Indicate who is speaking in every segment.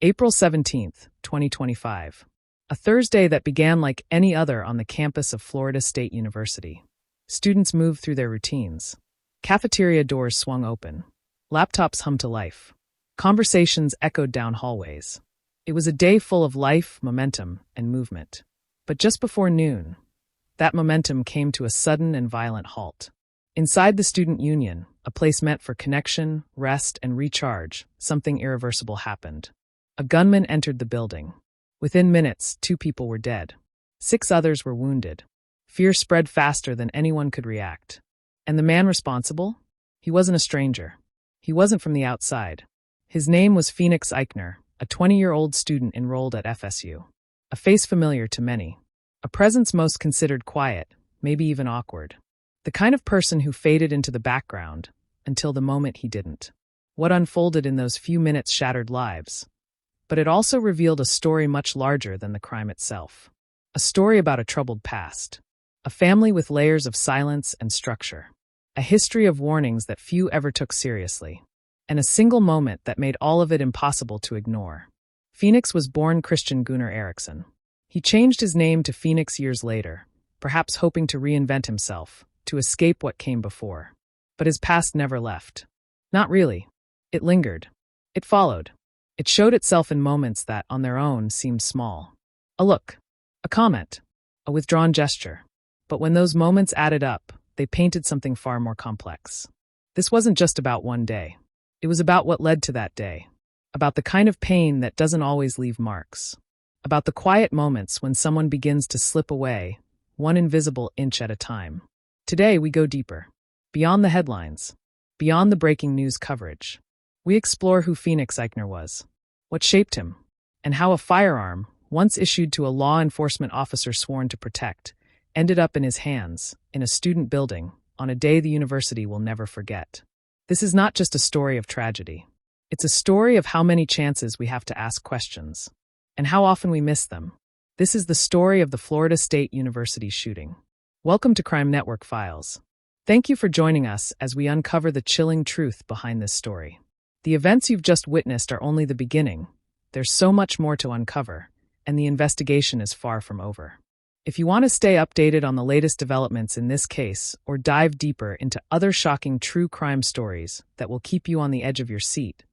Speaker 1: April 17th, 2025. A Thursday that began like any other on the campus of Florida State University. Students moved through their routines. Cafeteria doors swung open. Laptops hummed to life. Conversations echoed down hallways. It was a day full of life, momentum, and movement. But just before noon, that momentum came to a sudden and violent halt. Inside the student union, a place meant for connection, rest, and recharge, something irreversible happened. A gunman entered the building. Within minutes, 2 people were dead. 6 others were wounded. Fear spread faster than anyone could react. And the man responsible? He wasn't a stranger. He wasn't from the outside. His name was Phoenix Ikner, a 20-year-old student enrolled at FSU. A face familiar to many. A presence most considered quiet, maybe even awkward. The kind of person who faded into the background until the moment he didn't. What unfolded in those few minutes shattered lives. But it also revealed a story much larger than the crime itself. A story about a troubled past. A family with layers of silence and structure. A history of warnings that few ever took seriously. And a single moment that made all of it impossible to ignore. Phoenix was born Christian Gunnar Eriksson. He changed his name to Phoenix years later, perhaps hoping to reinvent himself, to escape what came before. But his past never left. Not really. It lingered. It followed. It showed itself in moments that, on their own, seemed small. A look. A comment. A withdrawn gesture. But when those moments added up, they painted something far more complex. This wasn't just about one day. It was about what led to that day. About the kind of pain that doesn't always leave marks. About the quiet moments when someone begins to slip away, one invisible inch at a time. Today, we go deeper. Beyond the headlines. Beyond the breaking news coverage. We explore who Phoenix Ikner was, what shaped him, and how a firearm, once issued to a law enforcement officer sworn to protect, ended up in his hands, in a student building, on a day the university will never forget. This is not just a story of tragedy. It's a story of how many chances we have to ask questions, and how often we miss them. This is the story of the Florida State University shooting. Welcome to Crime Network Files. Thank you for joining us as we uncover the chilling truth behind this story. The events you've just witnessed are only the beginning. There's so much more to uncover, and the investigation is far from over. If you want to stay updated on the latest developments in this case, or dive deeper into other shocking true crime stories that will keep you on the edge of your seat,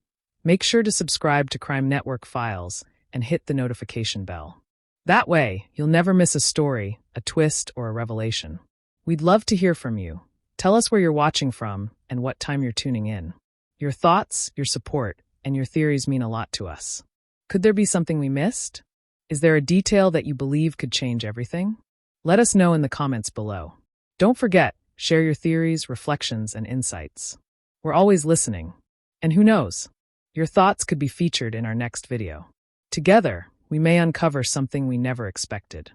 Speaker 1: make sure to subscribe to Crime Network Files and hit the notification bell. That way, you'll never miss a story, a twist, or a revelation. We'd love to hear from you. Tell us where you're watching from and what time you're tuning in. Your thoughts, your support, and your theories mean a lot to us. Could there be something we missed? Is there a detail that you believe could change everything? Let us know in the comments below. Don't forget, share your theories, reflections, and insights. We're always listening. And who knows? Your thoughts could be featured in our next video. Together, we may uncover something we never expected.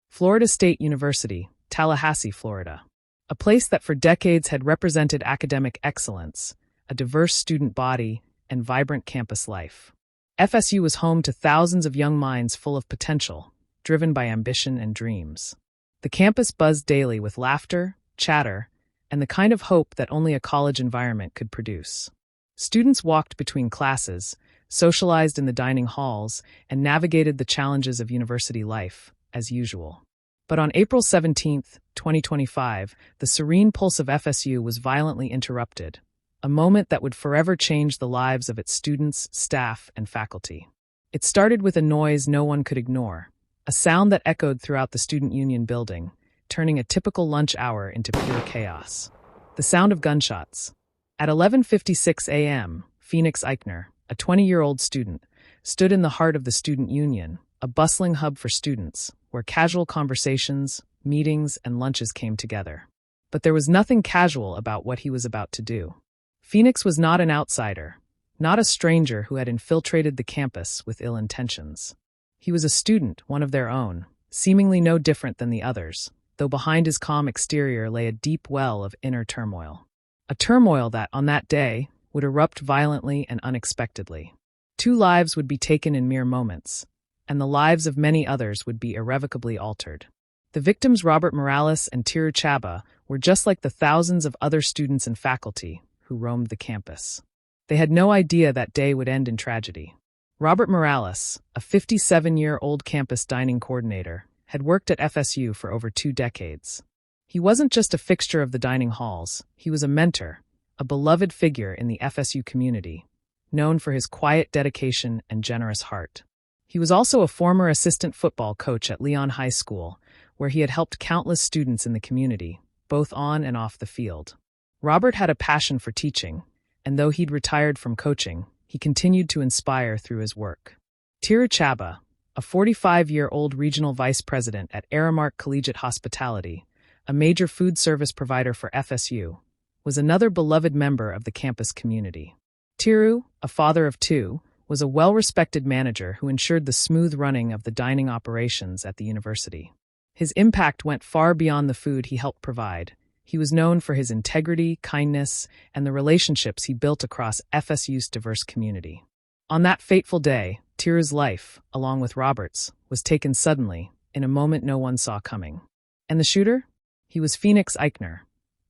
Speaker 1: Florida State University, Tallahassee, Florida. A place that for decades had represented academic excellence, a diverse student body, and vibrant campus life. FSU was home to thousands of young minds full of potential, driven by ambition and dreams. The campus buzzed daily with laughter, chatter, and the kind of hope that only a college environment could produce. Students walked between classes, socialized in the dining halls, and navigated the challenges of university life, as usual. But on April 17th, 2025, the serene pulse of FSU was violently interrupted. A moment that would forever change the lives of its students, staff, and faculty. It started with a noise no one could ignore, a sound that echoed throughout the student union building, turning a typical lunch hour into pure chaos. The sound of gunshots. At 11:56 a.m., Phoenix Ikner, a 20-year-old student, stood in the heart of the student union, a bustling hub for students, where casual conversations, meetings, and lunches came together. But there was nothing casual about what he was about to do. Phoenix was not an outsider, not a stranger who had infiltrated the campus with ill intentions. He was a student, one of their own, seemingly no different than the others, though behind his calm exterior lay a deep well of inner turmoil. A turmoil that, on that day, would erupt violently and unexpectedly. 2 lives would be taken in mere moments, and the lives of many others would be irrevocably altered. The victims, Robert Morales and Tiru Chaba, were just like the thousands of other students and faculty who roamed the campus. They had no idea that day would end in tragedy. Robert Morales, a 57-year-old campus dining coordinator, had worked at FSU for over 2 decades. He wasn't just a fixture of the dining halls, he was a mentor, a beloved figure in the FSU community, known for his quiet dedication and generous heart. He was also a former assistant football coach at Leon High School, where he had helped countless students in the community, both on and off the field. Robert had a passion for teaching, and though he'd retired from coaching, he continued to inspire through his work. Tiru Chaba, a 45-year-old regional vice president at Aramark Collegiate Hospitality, a major food service provider for FSU, was another beloved member of the campus community. Tiru, a father of 2, was a well-respected manager who ensured the smooth running of the dining operations at the university. His impact went far beyond the food he helped provide. He was known for his integrity, kindness, and the relationships he built across FSU's diverse community. On that fateful day, Tiru's life, along with Robert's, was taken suddenly, in a moment no one saw coming. And the shooter? He was Phoenix Ikner,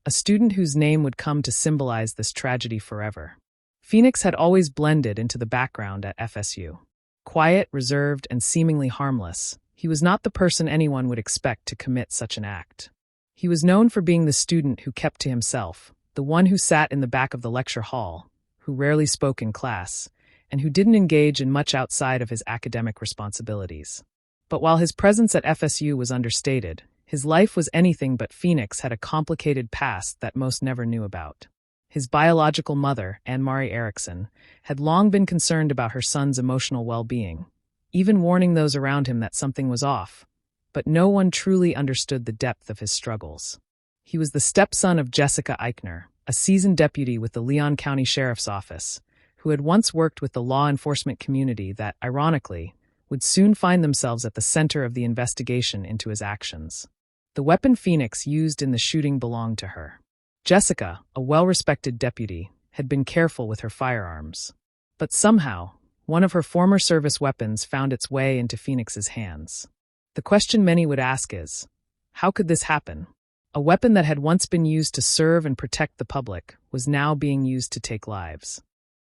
Speaker 1: a student whose name would come to symbolize this tragedy forever. Phoenix had always blended into the background at FSU. Quiet, reserved, and seemingly harmless, he was not the person anyone would expect to commit such an act. He was known for being the student who kept to himself, the one who sat in the back of the lecture hall, who rarely spoke in class, and who didn't engage in much outside of his academic responsibilities. But while his presence at FSU was understated, his life was anything but. Phoenix had a complicated past that most never knew about. His biological mother, Anne-Marie Erickson, had long been concerned about her son's emotional well-being, even warning those around him that something was off, but no one truly understood the depth of his struggles. He was the stepson of Jessica Ikner, a seasoned deputy with the Leon County Sheriff's Office, who had once worked with the law enforcement community that, ironically, would soon find themselves at the center of the investigation into his actions. The weapon Phoenix used in the shooting belonged to her. Jessica, a well-respected deputy, had been careful with her firearms. But somehow, one of her former service weapons found its way into Phoenix's hands. The question many would ask is, how could this happen? A weapon that had once been used to serve and protect the public was now being used to take lives.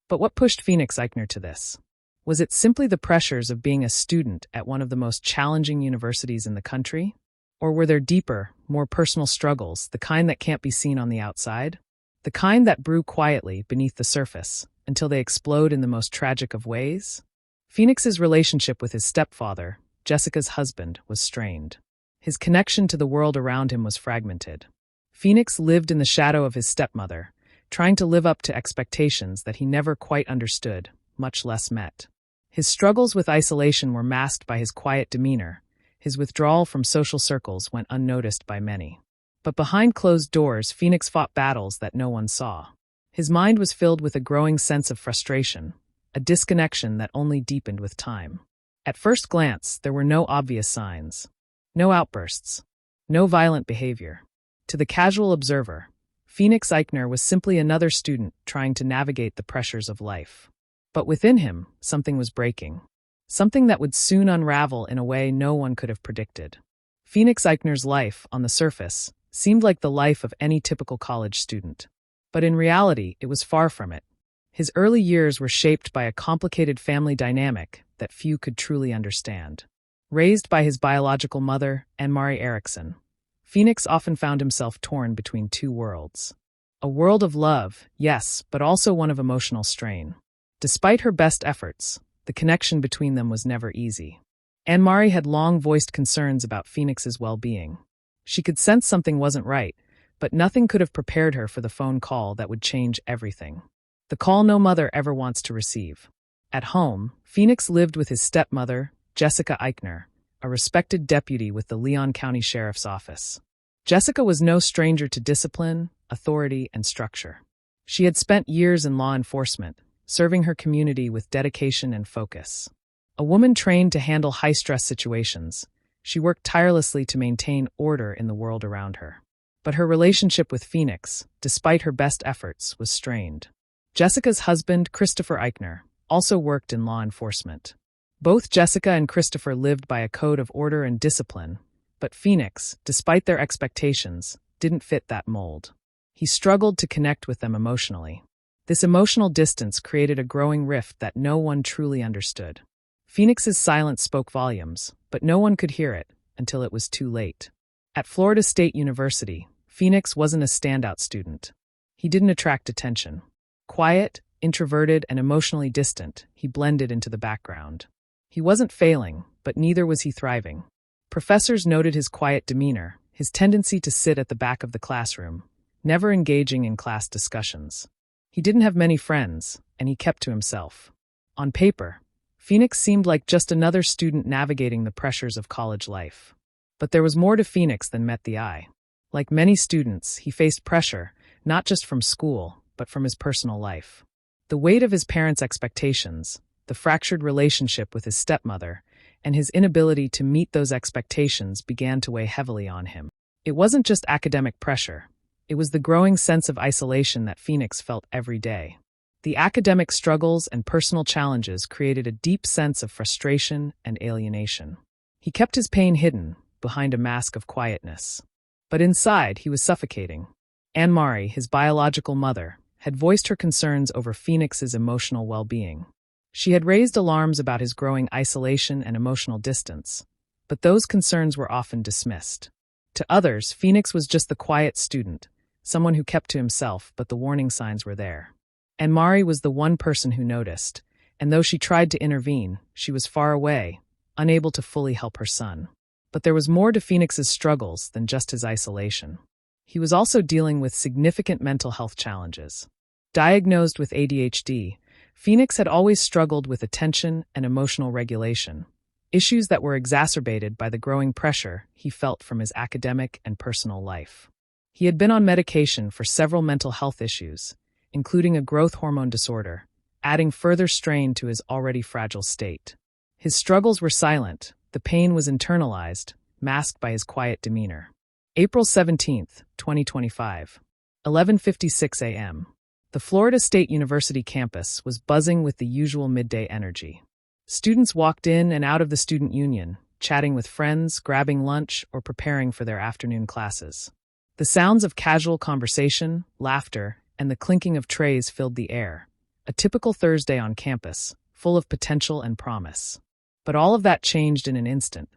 Speaker 1: But what pushed Phoenix Ikner to this? Was it simply the pressures of being a student at one of the most challenging universities in the country? Or were there deeper, more personal struggles, the kind that can't be seen on the outside? The kind that brew quietly beneath the surface, until they explode in the most tragic of ways? Phoenix's relationship with his stepfather, Jessica's husband, was strained. His connection to the world around him was fragmented. Phoenix lived in the shadow of his stepmother, trying to live up to expectations that he never quite understood, much less met. His struggles with isolation were masked by his quiet demeanor. His withdrawal from social circles went unnoticed by many. But behind closed doors, Phoenix fought battles that no one saw. His mind was filled with a growing sense of frustration, a disconnection that only deepened with time. At first glance, there were no obvious signs. No outbursts. No violent behavior. To the casual observer, Phoenix Ikner was simply another student trying to navigate the pressures of life. But within him, something was breaking. Something that would soon unravel in a way no one could have predicted. Phoenix Ikner's life, on the surface, seemed like the life of any typical college student. But in reality, it was far from it. His early years were shaped by a complicated family dynamic that few could truly understand. Raised by his biological mother, Anne-Marie Erickson, Phoenix often found himself torn between 2 worlds. A world of love, yes, but also one of emotional strain. Despite her best efforts, the connection between them was never easy. Anne-Marie had long voiced concerns about Phoenix's well-being. She could sense something wasn't right, but nothing could have prepared her for the phone call that would change everything. The call no mother ever wants to receive. At home, Phoenix lived with his stepmother, Jessica Ikner, a respected deputy with the Leon County Sheriff's Office. Jessica was no stranger to discipline, authority, and structure. She had spent years in law enforcement, serving her community with dedication and focus. A woman trained to handle high-stress situations, she worked tirelessly to maintain order in the world around her. But her relationship with Phoenix, despite her best efforts, was strained. Jessica's husband, Christopher Ikner, also worked in law enforcement. Both Jessica and Christopher lived by a code of order and discipline, but Phoenix, despite their expectations, didn't fit that mold. He struggled to connect with them emotionally. This emotional distance created a growing rift that no one truly understood. Phoenix's silence spoke volumes, but no one could hear it until it was too late. At Florida State University, Phoenix wasn't a standout student. He didn't attract attention. Quiet, introverted, and emotionally distant, he blended into the background. He wasn't failing, but neither was he thriving. Professors noted his quiet demeanor, his tendency to sit at the back of the classroom, never engaging in class discussions. He didn't have many friends, and he kept to himself. On paper, Phoenix seemed like just another student navigating the pressures of college life. But there was more to Phoenix than met the eye. Like many students, he faced pressure, not just from school, but from his personal life. The weight of his parents' expectations, the fractured relationship with his stepmother, and his inability to meet those expectations began to weigh heavily on him. It wasn't just academic pressure. It was the growing sense of isolation that Phoenix felt every day. The academic struggles and personal challenges created a deep sense of frustration and alienation. He kept his pain hidden behind a mask of quietness. But inside, he was suffocating. Anne-Marie, his biological mother, had voiced her concerns over Phoenix's emotional well-being. She had raised alarms about his growing isolation and emotional distance, but those concerns were often dismissed. To others, Phoenix was just the quiet student, someone who kept to himself, but the warning signs were there. Anne-Marie was the one person who noticed, and though she tried to intervene, she was far away, unable to fully help her son. But there was more to Phoenix's struggles than just his isolation. He was also dealing with significant mental health challenges. Diagnosed with ADHD, Phoenix had always struggled with attention and emotional regulation, issues that were exacerbated by the growing pressure he felt from his academic and personal life. He had been on medication for several mental health issues, including a growth hormone disorder, adding further strain to his already fragile state. His struggles were silent. The pain was internalized, masked by his quiet demeanor. April 17, 2025, 11:56 a.m. The Florida State University campus was buzzing with the usual midday energy. Students walked in and out of the student union, chatting with friends, grabbing lunch, or preparing for their afternoon classes. The sounds of casual conversation, laughter, and the clinking of trays filled the air, a typical Thursday on campus, full of potential and promise. But all of that changed in an instant.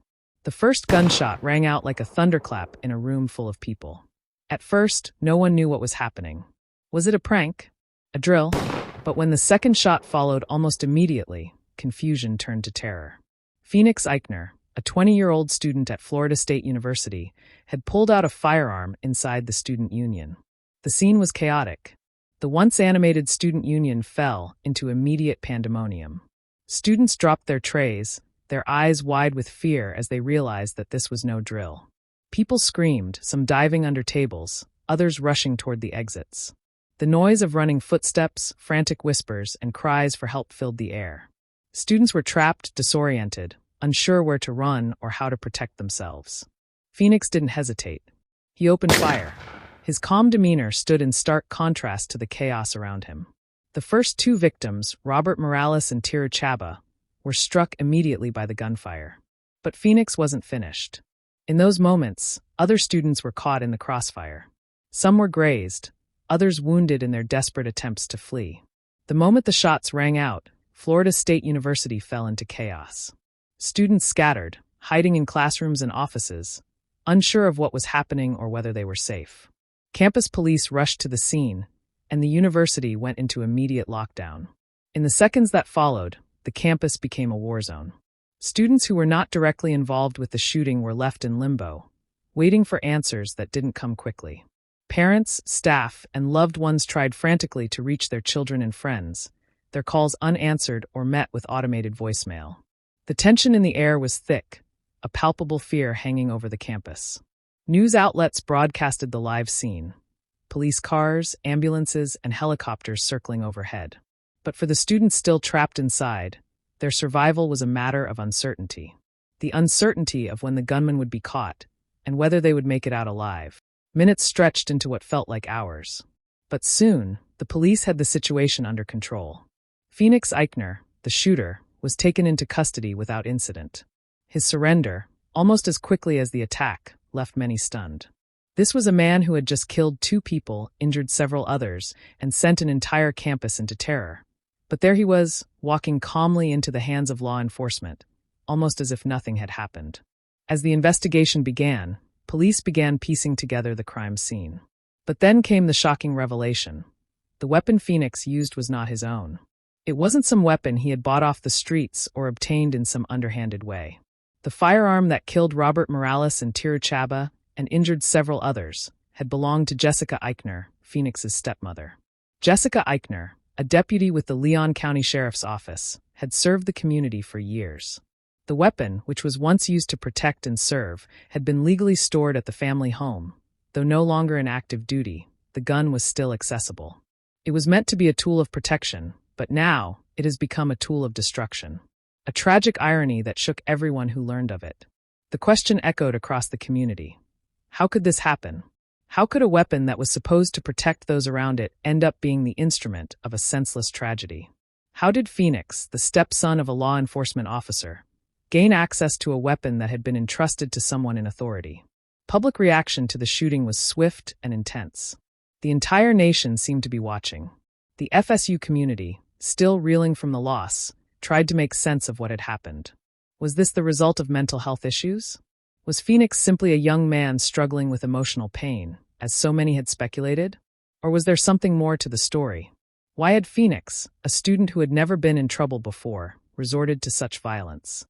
Speaker 1: The first gunshot rang out like a thunderclap in a room full of people. At first, no one knew what was happening. Was it a prank? A drill? But when the second shot followed almost immediately, confusion turned to terror. Phoenix Ikner, a 20-year-old student at Florida State University, had pulled out a firearm inside the student union. The scene was chaotic. The once animated student union fell into immediate pandemonium. Students dropped their trays, their eyes wide with fear as they realized that this was no drill. People screamed, some diving under tables, others rushing toward the exits. The noise of running footsteps, frantic whispers, and cries for help filled the air. Students were trapped, disoriented, unsure where to run or how to protect themselves. Phoenix didn't hesitate. He opened fire. His calm demeanor stood in stark contrast to the chaos around him. The first two victims, Robert Morales and Tira Chaba, were struck immediately by the gunfire. But Phoenix wasn't finished. In those moments, other students were caught in the crossfire. Some were grazed, others wounded in their desperate attempts to flee. The moment the shots rang out, Florida State University fell into chaos. Students scattered, hiding in classrooms and offices, unsure of what was happening or whether they were safe. Campus police rushed to the scene, and the university went into immediate lockdown. In the seconds that followed, the campus became a war zone. Students who were not directly involved with the shooting were left in limbo, waiting for answers that didn't come quickly. Parents, staff, and loved ones tried frantically to reach their children and friends, their calls unanswered or met with automated voicemail. The tension in the air was thick, a palpable fear hanging over the campus. News outlets broadcasted the live scene. Police cars, ambulances, and helicopters circling overhead. But for the students still trapped inside, their survival was a matter of uncertainty. The uncertainty of when the gunman would be caught, and whether they would make it out alive. Minutes stretched into what felt like hours. But soon, the police had the situation under control. Phoenix Ikner, the shooter, was taken into custody without incident. His surrender, almost as quickly as the attack, left many stunned. This was a man who had just killed 2 people, injured several others, and sent an entire campus into terror. But there he was, walking calmly into the hands of law enforcement, almost as if nothing had happened. As the investigation began, police began piecing together the crime scene. But then came the shocking revelation. The weapon Phoenix used was not his own. It wasn't some weapon he had bought off the streets or obtained in some underhanded way. The firearm that killed Robert Morales and Tira Chaba and injured several others had belonged to Jessica Ikner, Phoenix's stepmother. Jessica Ikner, a deputy with the Leon County Sheriff's Office, had served the community for years. The weapon, which was once used to protect and serve, had been legally stored at the family home. Though no longer in active duty, the gun was still accessible. It was meant to be a tool of protection, but now it has become a tool of destruction. A tragic irony that shook everyone who learned of it. The question echoed across the community. How could this happen? How could a weapon that was supposed to protect those around it end up being the instrument of a senseless tragedy? How did Phoenix, the stepson of a law enforcement officer, gain access to a weapon that had been entrusted to someone in authority? Public reaction to the shooting was swift and intense. The entire nation seemed to be watching. The FSU community, still reeling from the loss, tried to make sense of what had happened. Was this the result of mental health issues? Was Phoenix simply a young man struggling with emotional pain, as so many had speculated? Or was there something more to the story? Why had Phoenix, a student who had never been in trouble before, resorted to such violence?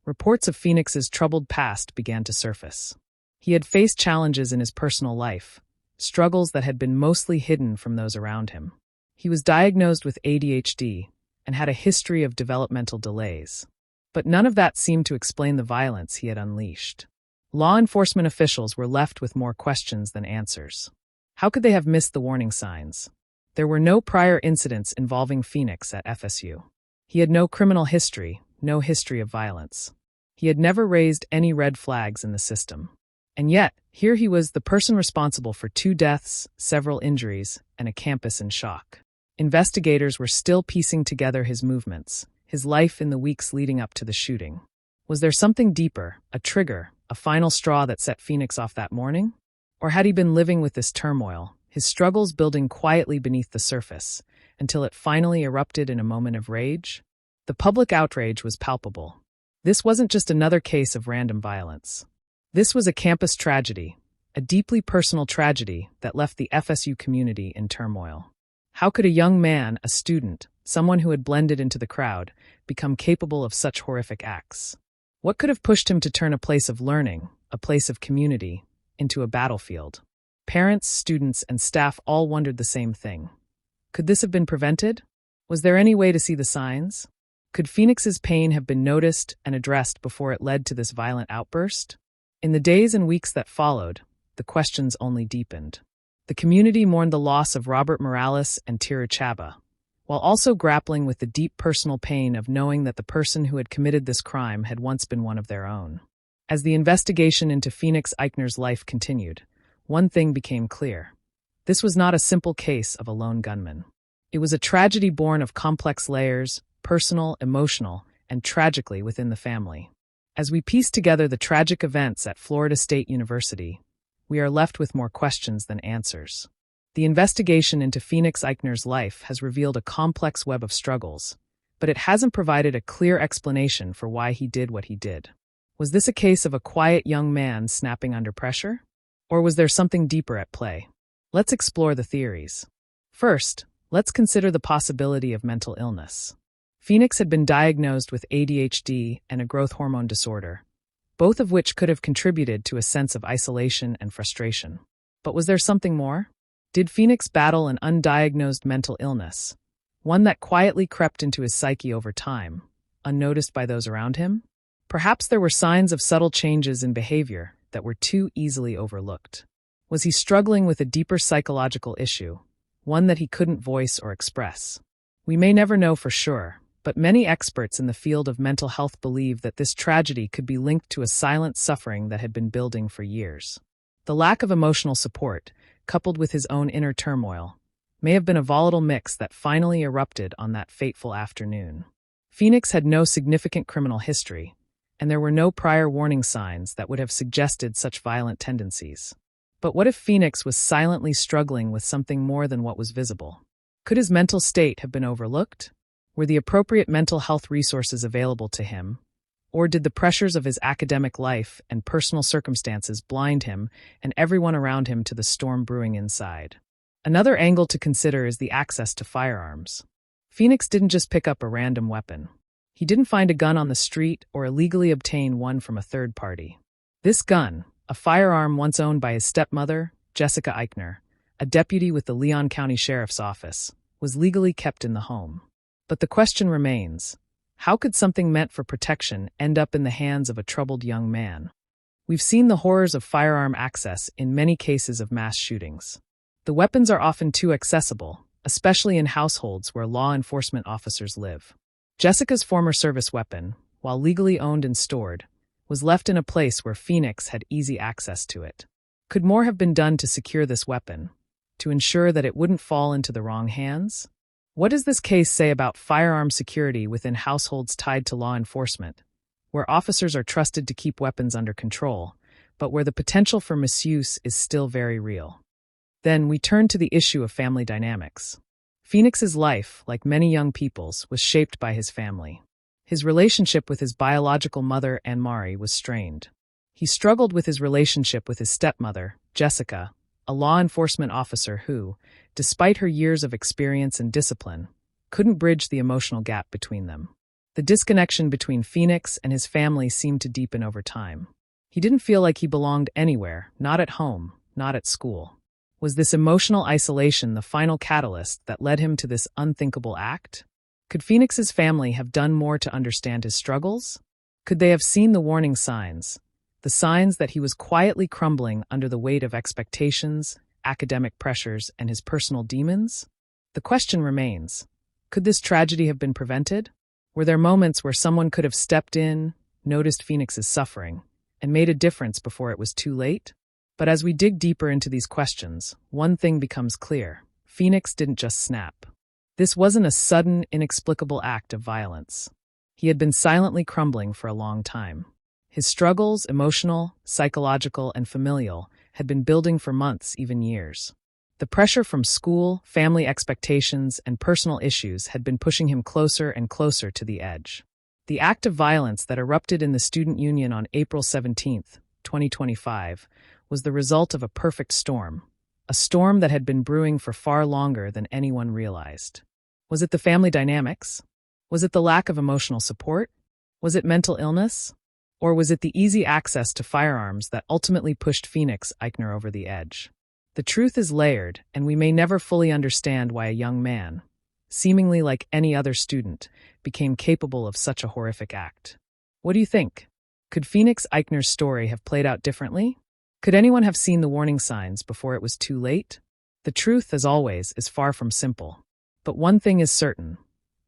Speaker 1: Reports of Phoenix's troubled past began to surface. He had faced challenges in his personal life, struggles that had been mostly hidden from those around him. He was diagnosed with ADHD and had a history of developmental delays. But none of that seemed to explain the violence he had unleashed. Law enforcement officials were left with more questions than answers. How could they have missed the warning signs? There were no prior incidents involving Phoenix at FSU. He had no criminal history, no history of violence. He had never raised any red flags in the system. And yet, here he was, the person responsible for 2 deaths, several injuries, and a campus in shock. Investigators were still piecing together his movements, his life in the weeks leading up to the shooting. Was there something deeper, a trigger, a final straw that set Phoenix off that morning? Or had he been living with this turmoil, his struggles building quietly beneath the surface, until it finally erupted in a moment of rage? The public outrage was palpable. This wasn't just another case of random violence. This was a campus tragedy, a deeply personal tragedy that left the FSU community in turmoil. How could a young man, a student, someone who had blended into the crowd, become capable of such horrific acts? What could have pushed him to turn a place of learning, a place of community, into a battlefield? Parents, students, and staff all wondered the same thing. Could this have been prevented? Was there any way to see the signs? Could Phoenix's pain have been noticed and addressed before it led to this violent outburst? In the days and weeks that followed, the questions only deepened. The community mourned the loss of Robert Morales and Tira Chaba, while also grappling with the deep personal pain of knowing that the person who had committed this crime had once been one of their own. As the investigation into Phoenix Ikner's life continued, one thing became clear. This was not a simple case of a lone gunman. It was a tragedy born of complex layers, personal, emotional, and tragically within the family. As we piece together the tragic events at Florida State University, we are left with more questions than answers. The investigation into Phoenix Ikner's life has revealed a complex web of struggles, but it hasn't provided a clear explanation for why he did what he did. Was this a case of a quiet young man snapping under pressure? Or was there something deeper at play? Let's explore the theories. First, let's consider the possibility of mental illness. Phoenix had been diagnosed with ADHD and a growth hormone disorder, both of which could have contributed to a sense of isolation and frustration. But was there something more? Did Phoenix battle an undiagnosed mental illness, one that quietly crept into his psyche over time, unnoticed by those around him? Perhaps there were signs of subtle changes in behavior that were too easily overlooked. Was he struggling with a deeper psychological issue, one that he couldn't voice or express? We may never know for sure, but many experts in the field of mental health believe that this tragedy could be linked to a silent suffering that had been building for years. The lack of emotional support, coupled with his own inner turmoil, may have been a volatile mix that finally erupted on that fateful afternoon. Phoenix had no significant criminal history, and there were no prior warning signs that would have suggested such violent tendencies. But what if Phoenix was silently struggling with something more than what was visible? Could his mental state have been overlooked? Were the appropriate mental health resources available to him? Or did the pressures of his academic life and personal circumstances blind him and everyone around him to the storm brewing inside? Another angle to consider is the access to firearms. Phoenix didn't just pick up a random weapon. He didn't find a gun on the street or illegally obtain one from a third party. This gun, a firearm once owned by his stepmother, Jessica Ikner, a deputy with the Leon County Sheriff's Office, was legally kept in the home. But the question remains, how could something meant for protection end up in the hands of a troubled young man? We've seen the horrors of firearm access in many cases of mass shootings. The weapons are often too accessible, especially in households where law enforcement officers live. Jessica's former service weapon, while legally owned and stored, was left in a place where Phoenix had easy access to it. Could more have been done to secure this weapon, to ensure that it wouldn't fall into the wrong hands? What does this case say about firearm security within households tied to law enforcement, where officers are trusted to keep weapons under control, but where the potential for misuse is still very real? Then we turn to the issue of family dynamics. Phoenix's life, like many young people's, was shaped by his family. His relationship with his biological mother, Anne-Marie, was strained. He struggled with his relationship with his stepmother, Jessica, a law enforcement officer who, despite her years of experience and discipline, couldn't bridge the emotional gap between them. The disconnection between Phoenix and his family seemed to deepen over time. He didn't feel like he belonged anywhere, not at home, not at school. Was this emotional isolation the final catalyst that led him to this unthinkable act? Could Phoenix's family have done more to understand his struggles? Could they have seen the warning signs, the signs that he was quietly crumbling under the weight of expectations, academic pressures, and his personal demons? The question remains, could this tragedy have been prevented? Were there moments where someone could have stepped in, noticed Phoenix's suffering, and made a difference before it was too late? But as we dig deeper into these questions, one thing becomes clear. Phoenix didn't just snap. This wasn't a sudden, inexplicable act of violence. He had been silently crumbling for a long time. His struggles, emotional, psychological, and familial, had been building for months, even years. The pressure from school, family expectations, and personal issues had been pushing him closer and closer to the edge. The act of violence that erupted in the student union on April 17, 2025, was the result of a perfect storm, a storm that had been brewing for far longer than anyone realized. Was it the family dynamics? Was it the lack of emotional support? Was it mental illness? Or was it the easy access to firearms that ultimately pushed Phoenix Ikner over the edge? The truth is layered, and we may never fully understand why a young man, seemingly like any other student, became capable of such a horrific act. What do you think? Could Phoenix Ikner's story have played out differently? Could anyone have seen the warning signs before it was too late? The truth, as always, is far from simple. But one thing is certain.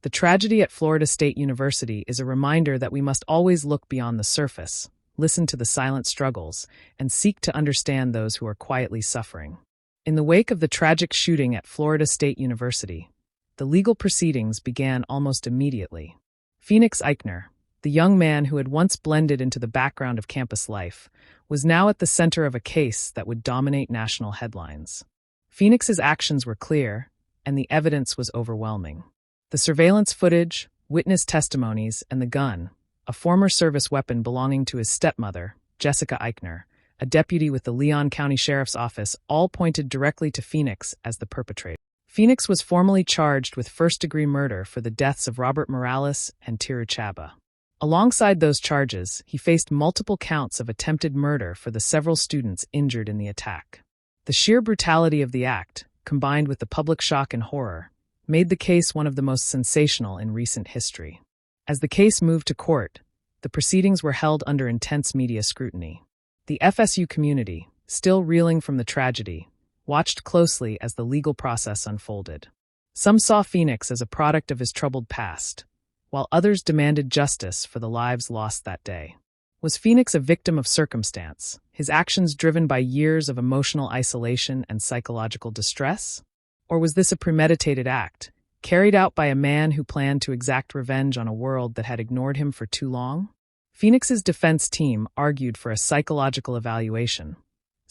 Speaker 1: The tragedy at Florida State University is a reminder that we must always look beyond the surface, listen to the silent struggles, and seek to understand those who are quietly suffering. In the wake of the tragic shooting at Florida State University, the legal proceedings began almost immediately. Phoenix Ikner, the young man who had once blended into the background of campus life, was now at the center of a case that would dominate national headlines. Phoenix's actions were clear, and the evidence was overwhelming. The surveillance footage, witness testimonies, and the gun, a former service weapon belonging to his stepmother, Jessica Ikner, a deputy with the Leon County Sheriff's Office, all pointed directly to Phoenix as the perpetrator. Phoenix was formally charged with first-degree murder for the deaths of Robert Morales and Tiru Chaba. Alongside those charges, he faced multiple counts of attempted murder for the several students injured in the attack. The sheer brutality of the act, combined with the public shock and horror, made the case one of the most sensational in recent history. As the case moved to court, the proceedings were held under intense media scrutiny. The FSU community, still reeling from the tragedy, watched closely as the legal process unfolded. Some saw Phoenix as a product of his troubled past, while others demanded justice for the lives lost that day. Was Phoenix a victim of circumstance, his actions driven by years of emotional isolation and psychological distress? Or was this a premeditated act, carried out by a man who planned to exact revenge on a world that had ignored him for too long? Phoenix's defense team argued for a psychological evaluation,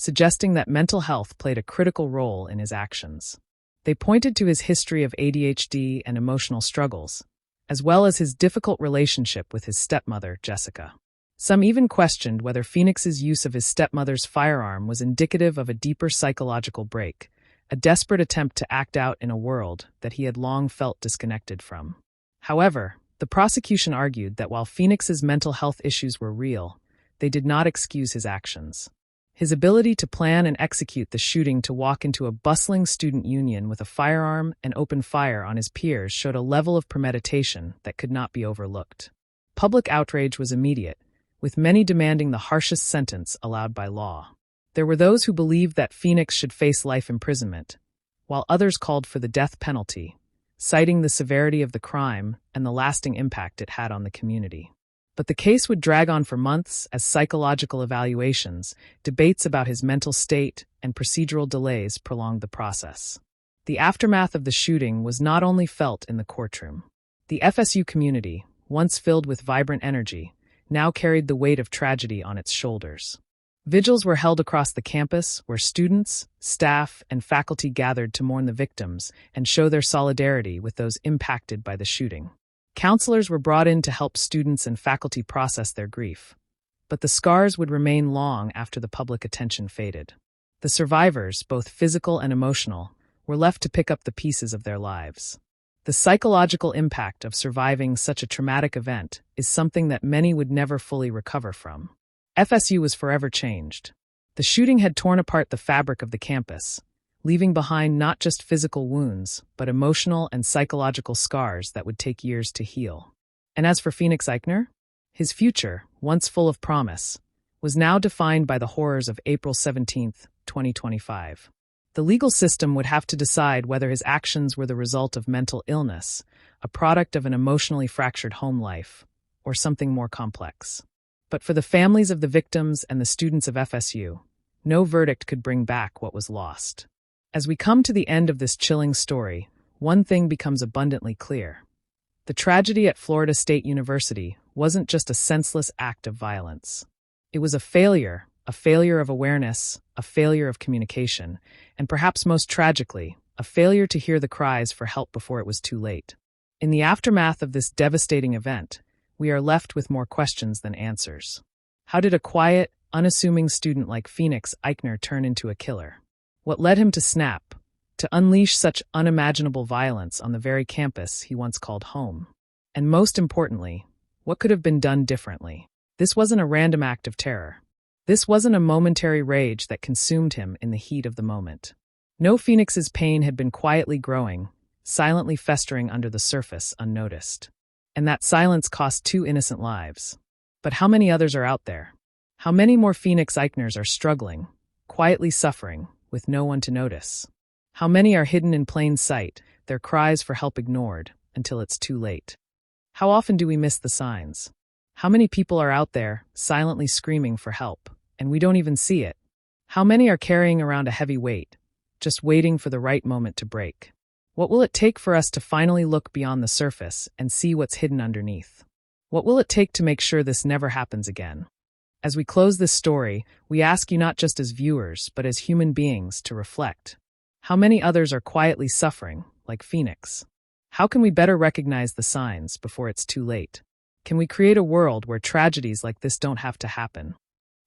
Speaker 1: suggesting that mental health played a critical role in his actions. They pointed to his history of ADHD and emotional struggles, as well as his difficult relationship with his stepmother, Jessica. Some even questioned whether Phoenix's use of his stepmother's firearm was indicative of a deeper psychological break, a desperate attempt to act out in a world that he had long felt disconnected from. However, the prosecution argued that while Phoenix's mental health issues were real, they did not excuse his actions. His ability to plan and execute the shooting to walk into a bustling student union with a firearm and open fire on his peers showed a level of premeditation that could not be overlooked. Public outrage was immediate, with many demanding the harshest sentence allowed by law. There were those who believed that Phoenix should face life imprisonment, while others called for the death penalty, citing the severity of the crime and the lasting impact it had on the community. But the case would drag on for months as psychological evaluations, debates about his mental state, and procedural delays prolonged the process. The aftermath of the shooting was not only felt in the courtroom. The FSU community, once filled with vibrant energy, now carried the weight of tragedy on its shoulders. Vigils were held across the campus where students, staff, and faculty gathered to mourn the victims and show their solidarity with those impacted by the shooting. Counselors were brought in to help students and faculty process their grief, but the scars would remain long after the public attention faded. The survivors, both physical and emotional, were left to pick up the pieces of their lives. The psychological impact of surviving such a traumatic event is something that many would never fully recover from. FSU was forever changed. The shooting had torn apart the fabric of the campus, leaving behind not just physical wounds, but emotional and psychological scars that would take years to heal. And as for Phoenix Ikner, his future, once full of promise, was now defined by the horrors of April 17, 2025. The legal system would have to decide whether his actions were the result of mental illness, a product of an emotionally fractured home life, or something more complex. But for the families of the victims and the students of FSU, no verdict could bring back what was lost. As we come to the end of this chilling story, one thing becomes abundantly clear. The tragedy at Florida State University wasn't just a senseless act of violence. It was a failure of awareness, a failure of communication, and perhaps most tragically, a failure to hear the cries for help before it was too late. In the aftermath of this devastating event, we are left with more questions than answers. How did a quiet, unassuming student like Phoenix Ikner turn into a killer? What led him to snap, to unleash such unimaginable violence on the very campus he once called home? And most importantly, what could have been done differently? This wasn't a random act of terror. This wasn't a momentary rage that consumed him in the heat of the moment. No, Phoenix's pain had been quietly growing, silently festering under the surface unnoticed. And that silence cost 2 innocent lives. But how many others are out there? How many more Phoenix Ikners are struggling, quietly suffering, with no one to notice? How many are hidden in plain sight, their cries for help ignored, until it's too late? How often do we miss the signs? How many people are out there, silently screaming for help, and we don't even see it? How many are carrying around a heavy weight, just waiting for the right moment to break? What will it take for us to finally look beyond the surface and see what's hidden underneath? What will it take to make sure this never happens again? As we close this story, we ask you not just as viewers, but as human beings to reflect. How many others are quietly suffering, like Phoenix? How can we better recognize the signs before it's too late? Can we create a world where tragedies like this don't have to happen?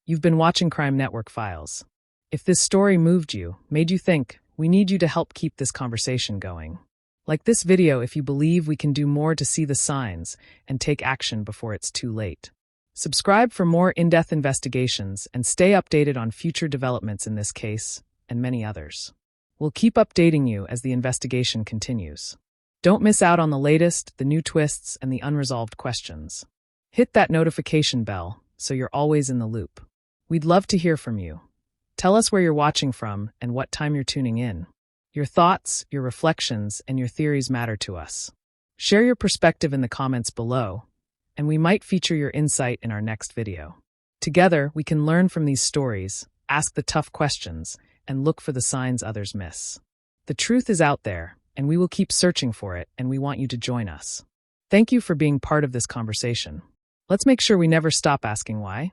Speaker 1: You've been watching Crime Network Files. If this story moved you, made you think, we need you to help keep this conversation going. Like this video if you believe we can do more to see the signs and take action before it's too late. Subscribe for more in-depth investigations and stay updated on future developments in this case and many others. We'll keep updating you as the investigation continues. Don't miss out on the latest, the new twists, and the unresolved questions. Hit that notification bell so you're always in the loop. We'd love to hear from you. Tell us where you're watching from and what time you're tuning in. Your thoughts, your reflections, and your theories matter to us. Share your perspective in the comments below, and we might feature your insight in our next video. Together, we can learn from these stories, ask the tough questions, and look for the signs others miss. The truth is out there, and we will keep searching for it, and we want you to join us. Thank you for being part of this conversation. Let's make sure we never stop asking why.